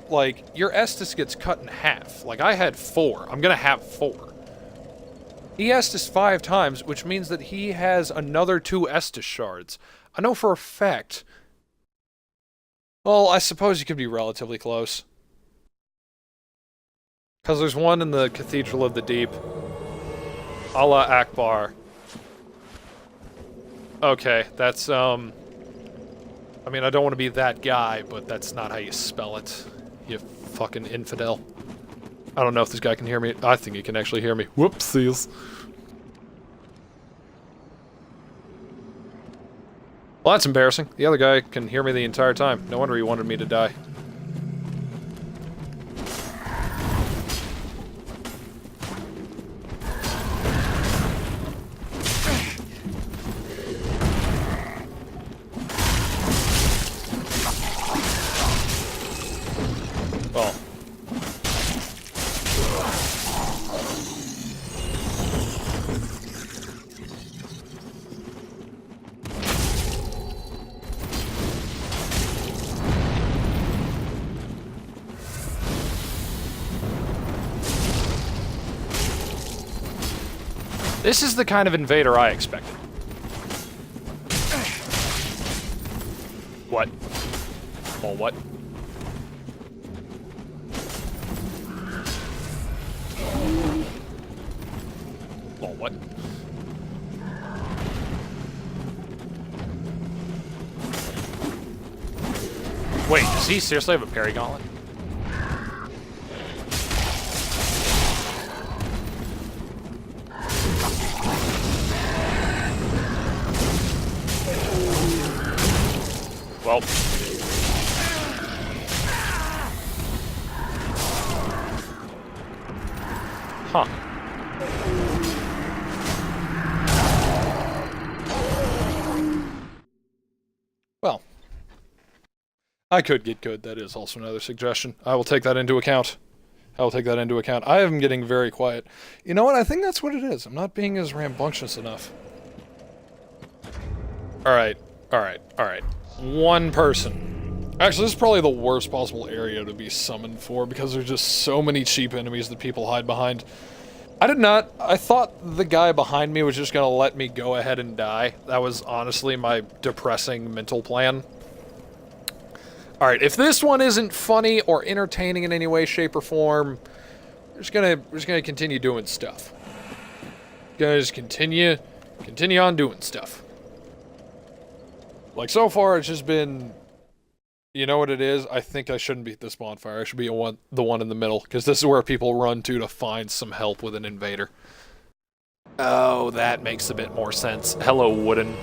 Like, your Estus gets cut in half. Like, I had 4. I'm gonna have 4. He Estus 5 times, which means that he has another 2 Estus shards. I know for a fact. Well, I suppose you could be relatively close. Because there's one in the Cathedral of the Deep. Allah Akbar. Okay, that's, I mean, I don't want to be that guy, but that's not how you spell it. You fucking infidel. I don't know if this guy can hear me. I think he can actually hear me. Whoopsies. Well, that's embarrassing. The other guy can hear me the entire time. No wonder he wanted me to die. Well. This is the kind of invader I expected. What? Well, what? Well, what? Wait, does he seriously have a parry gauntlet? Well. Huh. Well. I could get good, that is also another suggestion. I will take that into account. I will take that into account. I am getting very quiet. You know what? I think that's what it is. I'm not being as rambunctious enough. Alright. Alright. Alright. One person. Actually, this is probably the worst possible area to be summoned for because there's just so many cheap enemies that people hide behind. I thought the guy behind me was just gonna let me go ahead and die. That was honestly my depressing mental plan. Alright, if this one isn't funny or entertaining in any way, shape, or form, we're just gonna continue doing stuff. Gonna just continue on doing stuff. Like, so far, it's just been... You know what it is? I think I shouldn't be at this bonfire. I should be the one in the middle, because this is where people run to find some help with an invader. Oh, that makes a bit more sense. Hello, Wooden.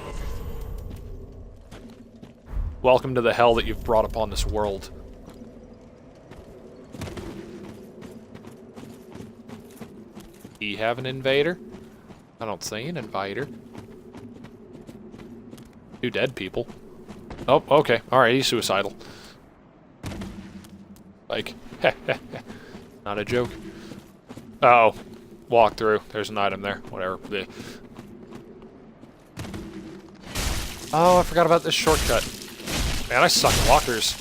Welcome to the hell that you've brought upon this world. Do you have an invader? I don't see an invader. 2 dead people. Oh, okay. Alright, he's suicidal. Like, not a joke. Oh, walk through. There's an item there. Whatever. Oh, I forgot about this shortcut. Man, I suck at walkers.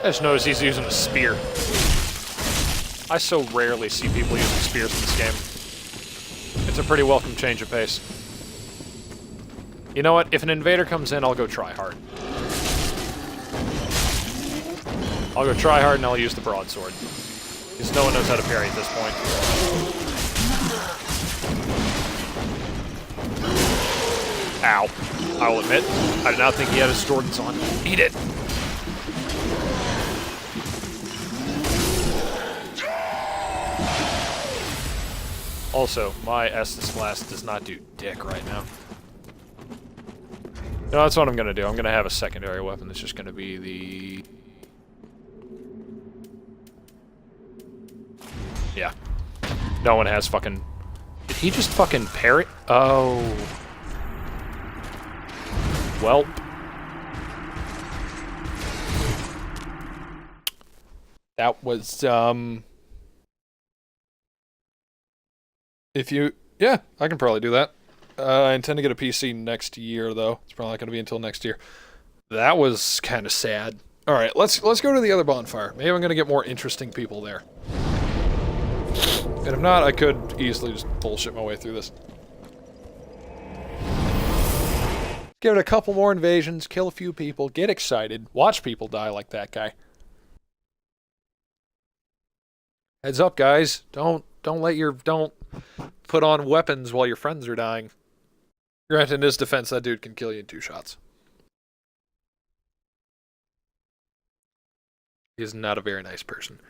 I just noticed he's using a spear. I so rarely see people using spears in this game. It's a pretty welcome change of pace. You know what? If an invader comes in, I'll go try hard. I'll go try hard and I'll use the broadsword. Because no one knows how to parry at this point. Ow. I will admit, I did not think he had his Jordans on. Eat it! Also, my Estus Flask does not do dick right now. No, that's what I'm gonna do. I'm gonna have a secondary weapon that's just gonna be the... Yeah. No one has fucking... Did he just fucking parry? Oh. Welp. That was, If you, yeah, I can probably do that. I intend to get a PC next year, though. It's probably not going to be until next year. That was kind of sad. All right, let's go to the other bonfire. Maybe I'm going to get more interesting people there. And if not, I could easily just bullshit my way through this. Give it a couple more invasions, kill a few people, get excited, watch people die like that guy. Heads up, guys. Don't put on weapons while your friends are dying. Granted, in his defense, that dude can kill you in 2 shots. He's not a very nice person.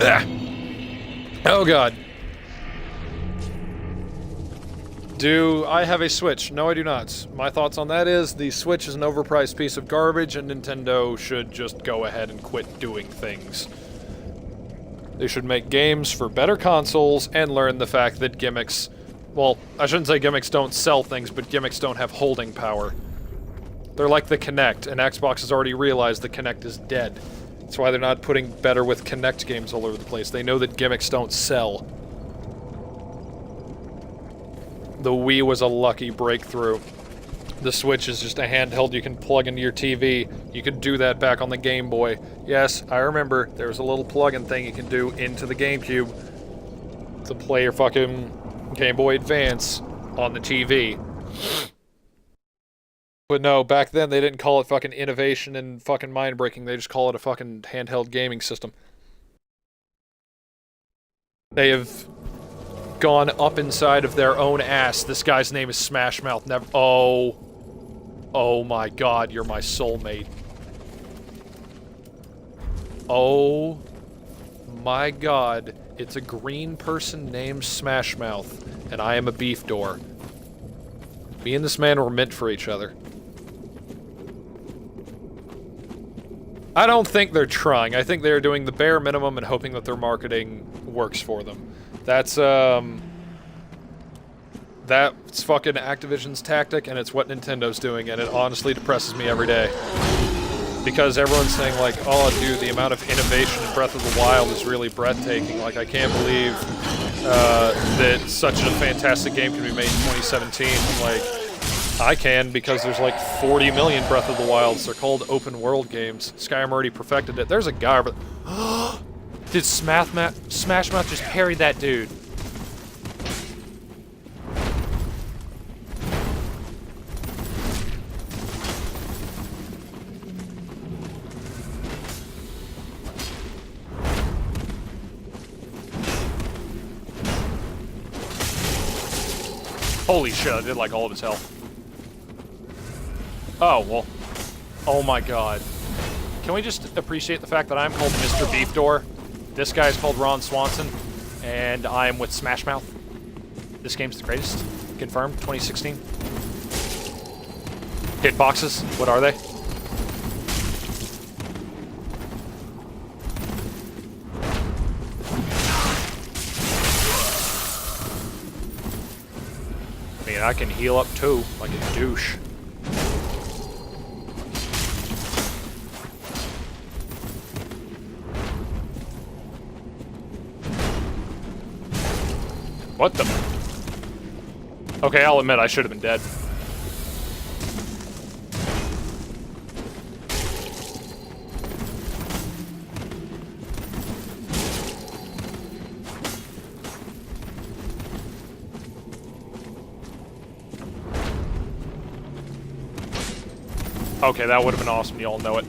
Ah. Oh god. Do I have a Switch? No, I do not. My thoughts on that is the Switch is an overpriced piece of garbage and Nintendo should just go ahead and quit doing things. They should make games for better consoles and learn the fact that gimmicks... Well, I shouldn't say gimmicks don't sell things, but gimmicks don't have holding power. They're like the Kinect, and Xbox has already realized the Kinect is dead. That's why they're not putting better with Kinect games all over the place. They know that gimmicks don't sell. The Wii was a lucky breakthrough. The Switch is just a handheld you can plug into your TV. You could do that back on the Game Boy. Yes, I remember, there was a little plug-in thing you can do into the GameCube to play your fucking Game Boy Advance on the TV. But no, back then they didn't call it fucking innovation and fucking mind-breaking. They just call it a fucking handheld gaming system. They have gone up inside of their own ass. This guy's name is Smash Mouth. Never. Oh my god, you're my soulmate. Oh my god, it's a green person named Smash Mouth, and I am a beef door. Me and this man were meant for each other. I don't think they're trying. I think they're doing the bare minimum and hoping that their marketing works for them. That's fucking Activision's tactic, and it's what Nintendo's doing, and it honestly depresses me every day. Because everyone's saying, like, oh, dude, the amount of innovation in Breath of the Wild is really breathtaking. Like, I can't believe that such a fantastic game can be made in 2017. Like, I can, because there's like 40 million Breath of the Wilds. They're called open world games. Skyrim already perfected it. There's a guy, but... Did Smash Mouth just parry that dude? Holy shit, I did like all of his health. Oh, well. Oh my god. Can we just appreciate the fact that I'm called Mr. Beef Door? This guy is called Ron Swanson, and I'm with Smash Mouth. This game's the greatest. Confirmed, 2016. Hitboxes, what are they? I mean, I can heal up too, like a douche. What the? Okay, I'll admit I should have been dead. Okay, that would have been awesome. You all know it.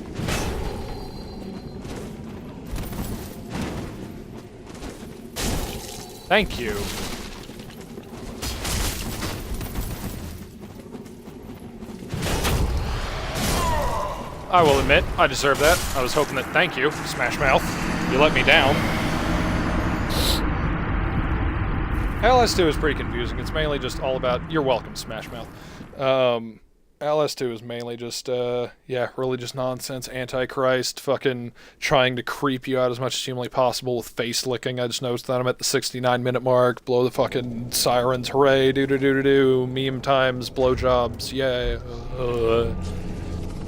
Thank you. I will admit, I deserve that. I was hoping that, thank you, Smash Mouth. You let me down. LS2 is pretty confusing. It's mainly just all about, you're welcome, Smash Mouth. LS2 is mainly just, yeah, religious nonsense, Antichrist, fucking trying to creep you out as much as humanly possible with face licking. I just noticed that I'm at the 69-minute mark. Blow the fucking sirens, hooray, do-do-do-do-do, meme times, blowjobs, yeah.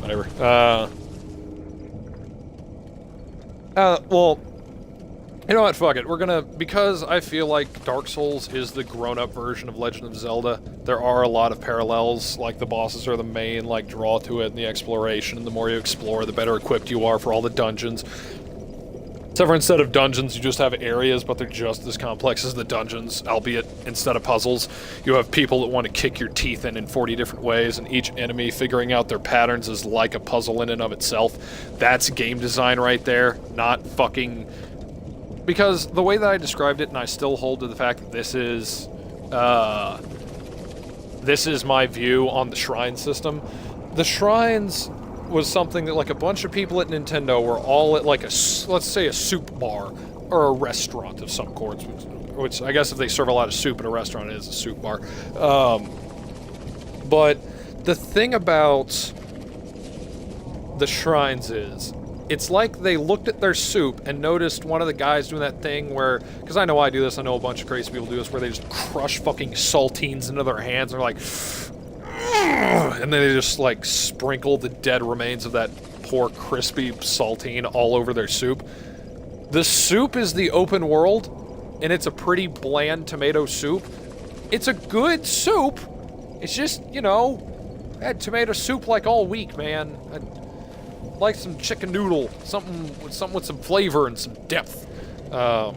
Whatever. Well, You know what, fuck it. We're gonna, because I feel like Dark Souls is the grown-up version of Legend of Zelda, there are a lot of parallels, like the bosses are the main, like, draw to it in the exploration, and the more you explore, the better equipped you are for all the dungeons. Except for instead of dungeons, you just have areas, but they're just as complex as the dungeons, albeit instead of puzzles. You have people that want to kick your teeth in 40 different ways, and each enemy figuring out their patterns is like a puzzle in and of itself. That's game design right there, not fucking... Because the way that I described it, and I still hold to the fact that this is my view on the shrine system. The shrines was something that, like, a bunch of people at Nintendo were all at, like, let's say a soup bar, or a restaurant of some sorts, which I guess if they serve a lot of soup at a restaurant, it is a soup bar. But the thing about the shrines is, it's like they looked at their soup and noticed one of the guys doing that thing where, because I know I do this, I know a bunch of crazy people do this, where they just crush fucking saltines into their hands and they're like, and then they just, like, sprinkle the dead remains of that poor crispy saltine all over their soup. The soup is the open world, and it's a pretty bland tomato soup. It's a good soup. It's just, you know, I had tomato soup like all week, man. I'd like some chicken noodle, something with some flavor and some depth. But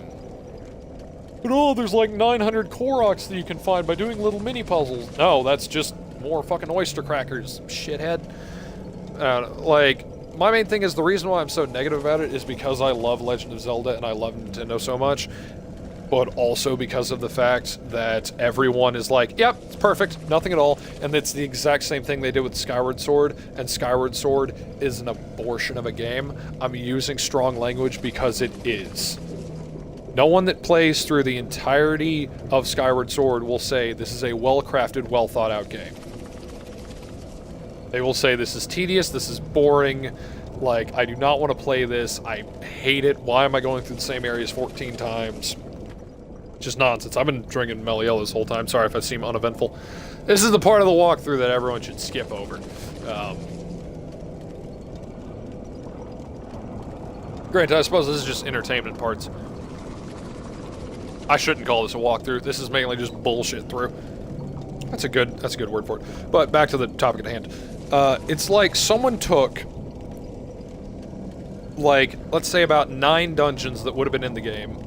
oh, there's like 900 Koroks that you can find by doing little mini puzzles. No, that's just more fucking oyster crackers, shithead. Like, my main thing is the reason why I'm so negative about it is because I love Legend of Zelda and I love Nintendo so much, but also because of the fact that everyone is like, yep, it's perfect, nothing at all, and it's the exact same thing they did with Skyward Sword, and Skyward Sword is an abortion of a game. I'm using strong language because it is. No one that plays through the entirety of Skyward Sword will say this is a well-crafted, well-thought-out game. They will say this is tedious, this is boring, like, I do not want to play this, I hate it, why am I going through the same areas 14 times? Just nonsense. I've been drinking Meliel this whole time, sorry if I seem uneventful. This is the part of the walkthrough that everyone should skip over. Granted, I suppose this is just entertainment parts. I shouldn't call this a walkthrough, this is mainly just bullshit through. That's a good word for it. But back to the topic at hand. It's like someone took, like, let's say about 9 dungeons that would have been in the game,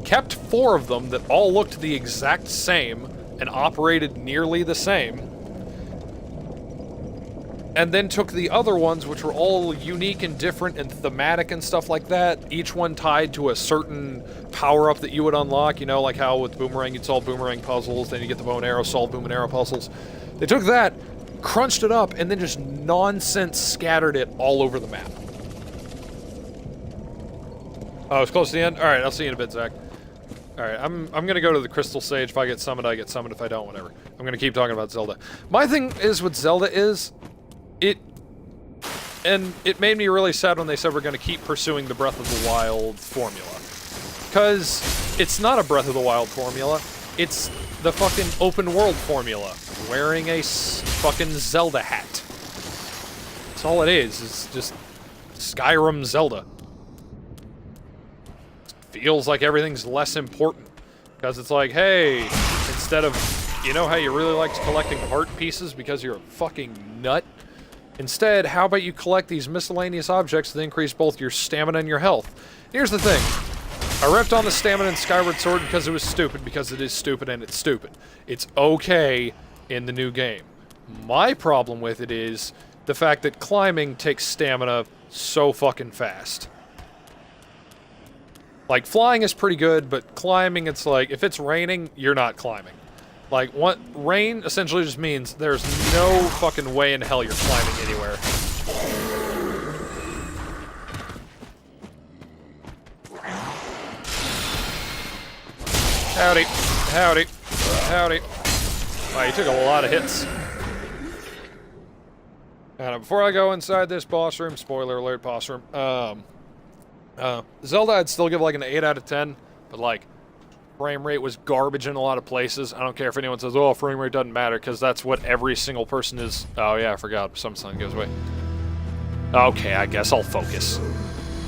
kept 4 of them that all looked the exact same and operated nearly the same, and then took the other ones, which were all unique and different and thematic and stuff like that, each one tied to a certain power-up that you would unlock, you know, like how with Boomerang you'd solve Boomerang puzzles, then you get the bow and arrow, solve bow and arrow puzzles. They took that, crunched it up, and then just nonsense scattered it all over the map. Oh, it's close to the end? Alright, I'll see you in a bit, Zach. Alright, I'm gonna go to the Crystal Sage. If I get summoned, I get summoned. If I don't, whatever. I'm gonna keep talking about Zelda. My thing is with Zelda is, it made me really sad when they said we're gonna keep pursuing the Breath of the Wild formula. Because it's not a Breath of the Wild formula, it's the fucking open world formula. Wearing a fucking Zelda hat. That's all it is. It's just Skyrim Zelda. Feels like everything's less important. Because it's like, hey, instead of, you know how you really liked collecting heart pieces because you're a fucking nut? Instead, how about you collect these miscellaneous objects that increase both your stamina and your health? Here's the thing. I ripped on the stamina in Skyward Sword because it was stupid, because it is stupid and it's stupid. It's okay in the new game. My problem with it is the fact that climbing takes stamina so fucking fast. Like, flying is pretty good, but climbing, it's like, if it's raining, you're not climbing. Like, what rain essentially just means there's no fucking way in hell you're climbing anywhere. Howdy. Howdy. Howdy. Wow, you took a lot of hits. Before I go inside this boss room, spoiler alert, boss room, Zelda I'd still give like an 8 out of 10, but like, frame rate was garbage in a lot of places. I don't care if anyone says, oh, frame rate doesn't matter, because that's what every single person is. Oh yeah, I forgot, some sun goes away. Okay, I guess I'll focus.